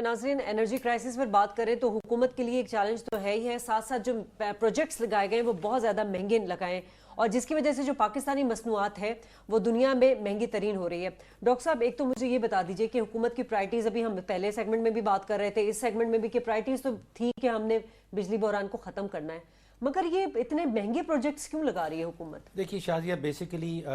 नाज़रीन energy crisis पर बात करें तो हुकूमत के लिए एक चैलेंज तो है ही है, साथ साथ जो प्रोजेक्ट्स लगाए गए हैं वो बहुत ज़्यादा महंगे लगाए और जिसकी वजह से जो पाकिस्तानी मसनूआत है वो दुनिया में महंगी तरीन हो रही है। डॉक्टर साहब, एक तो मुझे ये बता दीजिए कि हुकूमत की प्रायोरिटीज़, अभी हम पहले सेगमेंट में भी बात कर रहे थे, इस सेगमेंट में भी कि प्रायोरिटीज़ तो थी कि हमने बिजली बहरान को ख़त्म करना है, मगर ये इतने महंगे प्रोजेक्ट्स क्यों लगा रही है हुकूमत? देखिए शाजिया, बेसिकली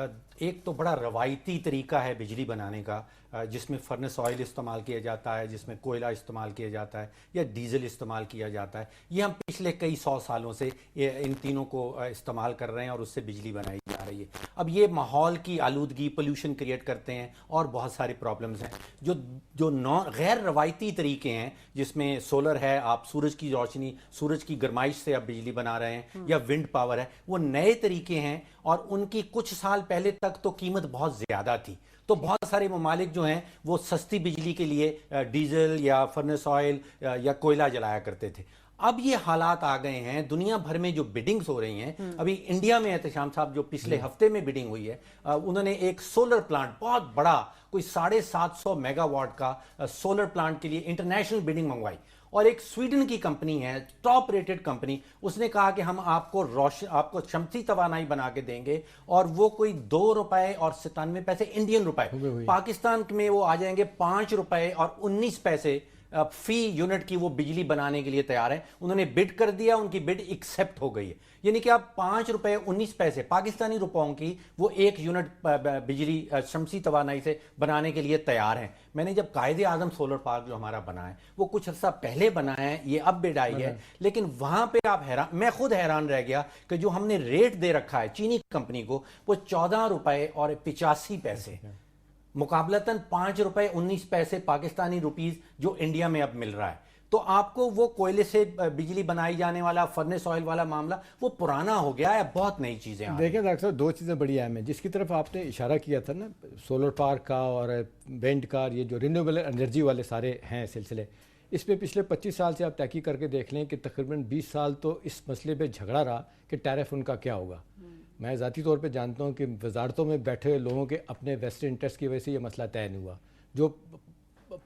एक तो बड़ा रवायती तरीका है बिजली बनाने का, जिसमें फर्नेस ऑयल इस्तेमाल किया जाता है, जिसमें कोयला इस्तेमाल किया जाता है या डीजल इस्तेमाल किया जाता है। ये हम पिछले कई 100 सालों से इन तीनों को इस्तेमाल कर रहे हैं और उससे बिजली बनाई जा रही है। अब ये माहौल की आलूदगी, पोल्यूशन क्रिएट करते हैं और बहुत सारे प्रॉब्लम्स हैं। जो गैर रवायती तरीके हैं, जिसमें सोलर है, आप सूरज की रोशनी, सूरज की गर्माइश से आप बिजली बना रहे हैं, या विंड पावर है, वो नए तरीके हैं और उनकी कुछ साल पहले तक तो कीमत बहुत ज़्यादा थी। तो बहुत सारे ममालिक जो हैं वो सस्ती बिजली के लिए डीजल या फर्नेस ऑयल या कोयला जलाया करते थे। अब ये हालात आ गए हैं, दुनिया भर में जो बिडिंग्स हो रही हैं, अभी इंडिया में एहतशाम साहब जो पिछले हफ्ते में बिडिंग हुई है, उन्होंने एक सोलर प्लांट बहुत बड़ा, कोई 750 मेगावाट का सोलर प्लांट के लिए इंटरनेशनल बिडिंग मंगवाई। और एक स्वीडन की कंपनी है, टॉप रेटेड कंपनी, उसने कहा कि हम आपको शमसी तवानाई बना के देंगे, और वो कोई ₹2.97 इंडियन रुपए, पाकिस्तान में वो आ जाएंगे ₹5.19 फी यूनिट की वो बिजली बनाने के लिए तैयार है। उन्होंने बिड कर दिया, उनकी बिड एक्सेप्ट हो गई है, यानी कि आप ₹5.19 पाकिस्तानी रुपयों की वो एक यूनिट बिजली शमसी तवानाई से बनाने के लिए तैयार हैं। मैंने जब कायदे आजम सोलर पार्क जो हमारा बना है वो कुछ अर्सा पहले बना है, ये अब बिड आई है, लेकिन वहां पे आप हैरान, मैं खुद हैरान रह गया कि जो हमने रेट दे रखा है चीनी कंपनी को, वो ₹14.85, मुकाबलतन ₹5.19 पाकिस्तानी रुपीस जो इंडिया में अब मिल रहा है। तो आपको वो कोयले से बिजली बनाई जाने वाला फर्नेस ऑयल वाला मामला वो पुराना हो गया है, बहुत नई चीजें आ रही हैं। देखिए डॉक्टर साहब, दो चीज़ें बड़ी अहम हैं जिसकी तरफ आपने इशारा किया था ना, सोलर पार्क का और विंड का, ये जो रिन्यूएबल एनर्जी वाले सारे हैं सिलसिले, इसमें पिछले 25 साल से आप तहकीक करके देख लें कि तकरीबन 20 साल तो इस मसले पे झगड़ा रहा कि टैरिफ उनका क्या होगा। मैं ज़ाती तौर पे जानता हूँ कि वजारतों में बैठे हुए लोगों के अपने वेस्टेड इंटरेस्ट की वजह से ये मसला तय नहीं हुआ। जो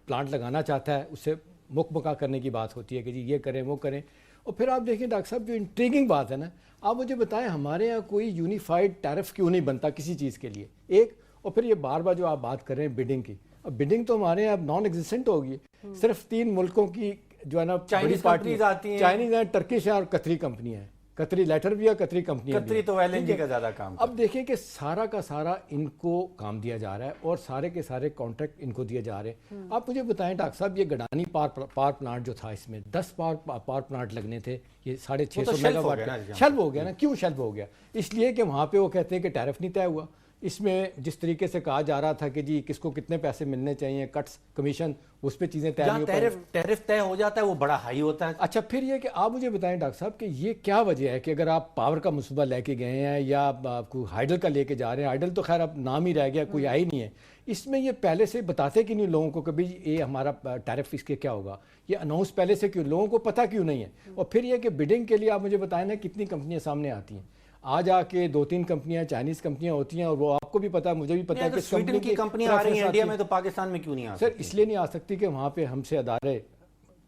प्लांट लगाना चाहता है उससे मुकमका करने की बात होती है कि जी ये करें वो करें। और फिर आप देखें डॉक्टर साहब, जो इंट्रीगिंग बात है ना, आप मुझे बताएं हमारे यहाँ कोई यूनिफाइड टैरिफ क्यों नहीं बनता किसी चीज़ के लिए, एक। और फिर ये बार बार जो आप बात कर रहे हैं बिडिंग की, अब बिडिंग तो हमारे यहाँ नॉन एग्जिस्टेंट होगी। सिर्फ 3 मुल्कों की जो है ना बड़ी पार्टी आती है, चाइनीज है, टर्किश है और कतरी कंपनी है। कतरी लेटर भी है, कतरी कंपनी, कतरी तो एलएनजी का ज्यादा काम। अब देखिए कि सारा का सारा इनको काम दिया जा रहा है और सारे के सारे कॉन्ट्रैक्ट इनको दिए जा रहे हैं। आप मुझे बताएं डॉक्टर साहब, ये गडानी पावर प्लांट जो था, इसमें 10 पावर प्लांट लगने थे, ये 650 मेगावाट शेल्व हो गया ना। क्यों शेल्व हो गया? इसलिए कि वहां पे वो कहते हैं कि टैरिफ नहीं तय हुआ। इसमें जिस तरीके से कहा जा रहा था कि जी किसको कितने पैसे मिलने चाहिए, कट्स, कमीशन, उस पे चीजें तय नहीं, टैरिफ तय हो जाता है वो बड़ा हाई होता है। अच्छा, फिर ये कि आप मुझे बताएं डॉक्टर साहब कि ये क्या वजह है कि अगर आप पावर का मनसूबा लेके गए हैं या आपको हाइडल का लेके जा रहे हैं, हाइडल तो खैर अब नाम ही रह गया, कोई आई नहीं है, इसमें ये पहले से बताते कि नहीं लोगों को कभी ये हमारा टैरिफ इसके क्या होगा, ये अनाउंस पहले से क्यों, लोगों को पता क्यों नहीं है? और फिर ये कि बिडिंग के लिए आप मुझे बताएं ना कितनी कंपनियां सामने आती हैं, आज आके 2-3 कंपनियां चाइनीज कंपनियां होती हैं, और वो आपको भी पता है, मुझे भी पता है कि स्वीडन की कंपनियां आ रही हैं इंडिया में, तो पाकिस्तान में क्यों नहीं आ सकती? सर इसलिए नहीं आ सकती कि वहाँ पे हमसे अदारे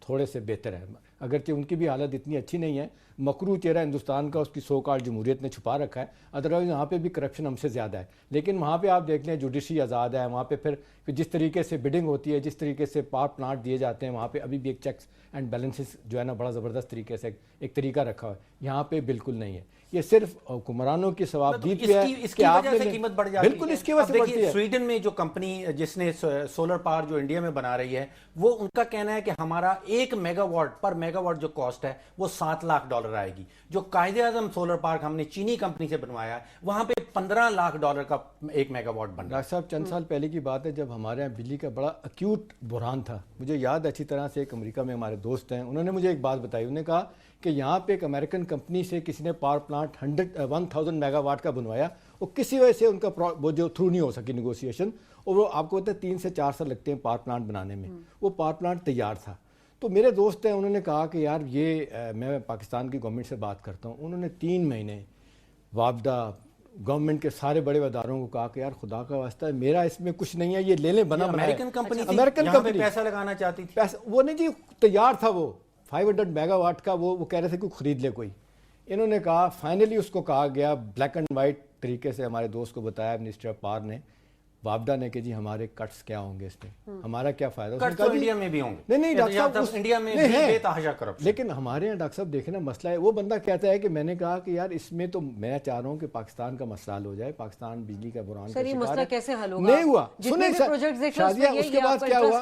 थोड़े से बेहतर है, अगरचे उनकी भी हालत इतनी अच्छी नहीं है। मकरू चेहरा हिंदुस्तान का उसकी सो कॉल्ड जमहूरियत ने छुपा रखा है, अदरवाइज वहाँ पे भी करप्शन हमसे ज़्यादा है। लेकिन वहाँ पे आप देख लें जुडिशरी आज़ाद है, वहाँ पे फिर जिस तरीके से बिडिंग होती है, जिस तरीके से पावर प्लांट दिए जाते हैं, वहाँ पे अभी भी एक चेक्स एंड बैलेंसेस जो है ना बड़ा ज़बरदस्त तरीके से एक तरीका रखा हुआ है, यहाँ पे बिल्कुल नहीं है। ये सिर्फ हुक्मरानों की सवाबदीद पे है, इसकी वजह से कीमत बढ़ जाती है। बिल्कुल इसकी वजह से बढ़ती है। स्वीडन में जो कंपनी जिसने सोलर पावर जो इंडिया में बना रही है, वो उनका कहना है कि हमारा 1 मेगावाट पर मेगावाट जो कॉस्ट है वो $7 लाख आएगी। जो कायदे आजम सोलर पार्क हमने चीनी कंपनी से बनवाया है, वहां पे $15 लाख का 1 मेगावाट बन रहा है। डॉक्टर साहब, चंद साल पहले की बात है जब हमारे यहाँ बिजली का बड़ा अक्यूट बुरहान था, मुझे याद अच्छी तरह से, एक अमेरिका में हमारे दोस्त हैं, उन्होंने मुझे एक बात बताई। उन्होंने कहा कि यहाँ पे एक अमेरिकन कंपनी से किसी ने पावर प्लांट 1000 मेगावाट का बनवाया, और किसी वजह से उनका वो जो थ्रू नहीं हो सकी नेगोशिएशन, और वो आपको पता है 3 से 4 साल लगते हैं पावर प्लांट बनाने में। वो पावर प्लांट तैयार था। तो मेरे दोस्त हैं, उन्होंने कहा कि यार ये मैं पाकिस्तान की गवर्नमेंट से बात करता हूँ, उन्होंने 3 महीने वापदा गवर्नमेंट के सारे बड़े अदारों को कहा कि यार खुदा का वास्ता है, मेरा इसमें कुछ नहीं है, ये ले लें, बना बनाया। अमेरिकन कंपनी थी, अमेरिकन यहाँ पे कंपनी पैसा लगाना चाहती थी। पैसा वो नहीं जी, तैयार था वो 500 मेगावाट का, वो कह रहे थे कि खरीद ले कोई। इन्होंने कहा, फाइनली उसको कहा गया ब्लैक एंड वाइट तरीके से, हमारे दोस्त को बताया मिनिस्टर ऑफ पावर ने, वापडा ने, कि जी हमारे कट्स क्या होंगे इसमें, हमारा क्या फायदा। कट्स तो इंडिया में भी होंगे। नहीं डॉक्टर साहब, इंडिया में नहीं है बेतहाशा करप्शन। लेकिन हमारे यहाँ डॉक्टर साहब देखे ना, मसला है, वो बंदा कहता है कि मैंने कहा कि यार इसमें तो मैं चाह रहा हूँ कि पाकिस्तान का मसला हल हो जाए, पाकिस्तान बिजली का बुरान सर, ये मसला कैसे हल होगा? नहीं हुआ। सुने शादिया, उसके बाद क्या हुआ,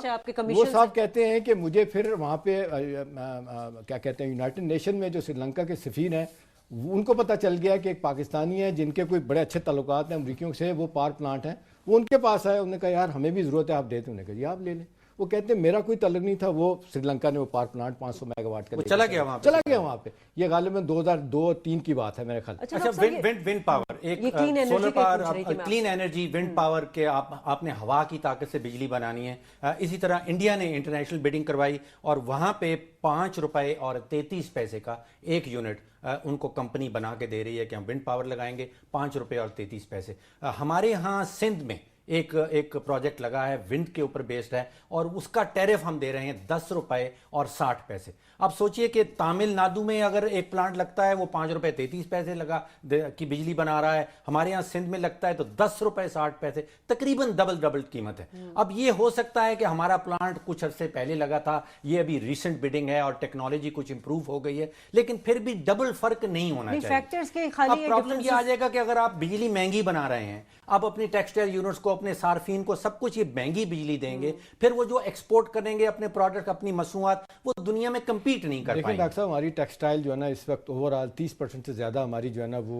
वो साहब कहते हैं कि मुझे फिर वहाँ पे क्या कहते हैं, यूनाइटेड नेशन में जो श्रीलंका के सफीर हैं, उनको पता चल गया कि एक पाकिस्तानी है जिनके कोई बड़े अच्छे ताल्लुकात हैं अमरीकियों से, वो पावर प्लांट हैं, वो उनके पास आए, उन्होंने कहा यार हमें भी ज़रूरत है, आप देते। उन्होंने कहा जी आप ले लें। वो कहते हैं मेरा कोई तल्लुक नहीं था, वो श्रीलंका ने वो पावर प्लांट 500 मेगावाट का चला गया वहाँ पे। ये गालिबन 2002-3 की बात है मेरे ख्याल। अच्छा, विंड पावर, एक solar power, clean energy, wind power के आपने हवा की ताकत से बिजली बनानी है। इसी तरह इंडिया ने इंटरनेशनल बिडिंग करवाई और वहां पे 5 रुपए और 33 पैसे का एक यूनिट उनको कंपनी बना के दे रही है कि हम विंड पावर लगाएंगे, 5 रुपए और 33 पैसे। हमारे यहाँ सिंध में एक प्रोजेक्ट लगा है, विंड के ऊपर बेस्ड है, और उसका टैरिफ हम दे रहे हैं 10 रुपए और 60 पैसे। अब सोचिए कि तमिलनाडु में अगर एक प्लांट लगता है वो 5 रुपए 33 पैसे की बिजली बना रहा है, हमारे यहाँ सिंध में लगता है तो 10 रुपए 60 पैसे, तकरीबन डबल कीमत है। अब ये हो सकता है कि हमारा प्लांट कुछ अरसे पहले लगा था, ये अभी रिसेंट बिडिंग है और टेक्नोलॉजी कुछ इंप्रूव हो गई है, लेकिन फिर भी डबल फर्क नहीं होना चाहिए। अब प्रॉब्लम ये आ जाएगा कि अगर आप बिजली महंगी बना रहे हैं, आप अपनी टेक्सटाइल यूनिट्स को, अपने सार्फिन को सब कुछ ये महंगी बिजली देंगे, फिर वो जो एक्सपोर्ट करेंगे अपने प्रोडक्ट, अपनी मसनूआत, वो दुनिया में कम्पीट नहीं कर पाएंगे। डॉक्टर साहब, हमारी टेक्सटाइल जो है ना इस वक्त ओवरऑल 30% से ज़्यादा हमारी जो है ना वो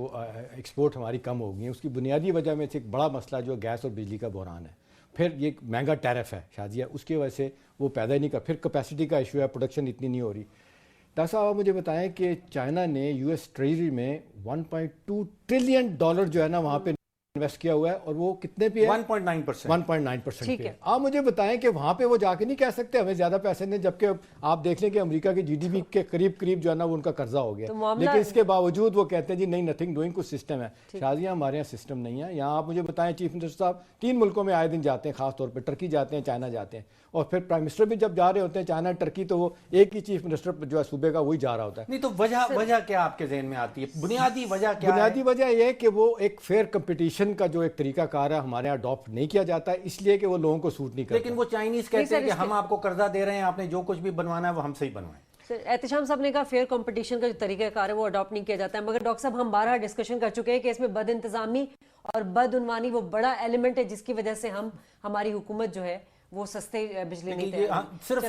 एक्सपोर्ट हमारी कम हो गई है। उसकी बुनियादी वजह में से एक बड़ा मसला जो गैस और बिजली का बहरान है, फिर ये महंगा टैरिफ है शाजिया, उसकी वजह से वो पैदा ही नहीं कर, फिर कैपेसिटी का इशू है, प्रोडक्शन इतनी नहीं हो रही। डॉक्टर साहब आप मुझे बताएं कि चाइना ने यूएस ट्रेजरी में $1.2 ट्रिलियन जो है ना वहाँ पे इन्वेस्ट किया हुआ है, और वो कितने पे है? 1.9% पे है। आप मुझे बताएं कि वहां पे वो जाके नहीं कह सकते हमें ज्यादा पैसे दें, जबकि आप देख लें कि अमेरिका की जीडीपी के करीब जो है ना वो उनका कर्जा हो गया, लेकिन इसके बावजूद वो कहते हैं जी नहीं, नथिंग डूइंग, कुछ सिस्टम है। शादियां हमारे यहाँ सिस्टम नहीं है। यहाँ आप मुझे बताएं, चीफ मिनिस्टर साहब 3 मुल्कों में आए दिन जाते हैं, खासतौर पर टर्की जाते हैं, चाइना जाते हैं, और फिर प्राइम मिनिस्टर भी जब जा रहे होते हैं चाइना टर्की, तो वो एक ही चीफ मिनिस्टर जो है सूबे का वही जा रहा होता है। नहीं तो वजह क्या आपके ज़हन में आती है? बुनियादी वजह क्या है? बुनियादी वजह यह है कि वो एक फेयर कंपटीशन का जो एक तरीका कार है हमारे यहाँ अडॉप्ट नहीं किया जाता है, इसलिए कि वो लोगों को सूट नहीं करता। लेकिन वो चाइनीज कहते हैं कि हम आपको कर्जा दे रहे हैं, आपने जो कुछ भी बनवाना है वो हमसे ही बनवाएं। एहतिशाम साहब ने कहा फेयर कंपटीशन का जो तरीका कार है वो अडॉप्ट नहीं किया जाता है, मगर डॉक्टर साहब हम 12 डिस्कशन कर चुके हैं कि इसमें बद इंतजामी और बदउनवानी वो बड़ा एलिमेंट है जिसकी वजह से हमारी हुकूमत जो है वो सस्ते बिजली नहीं दे रही। सिर्फ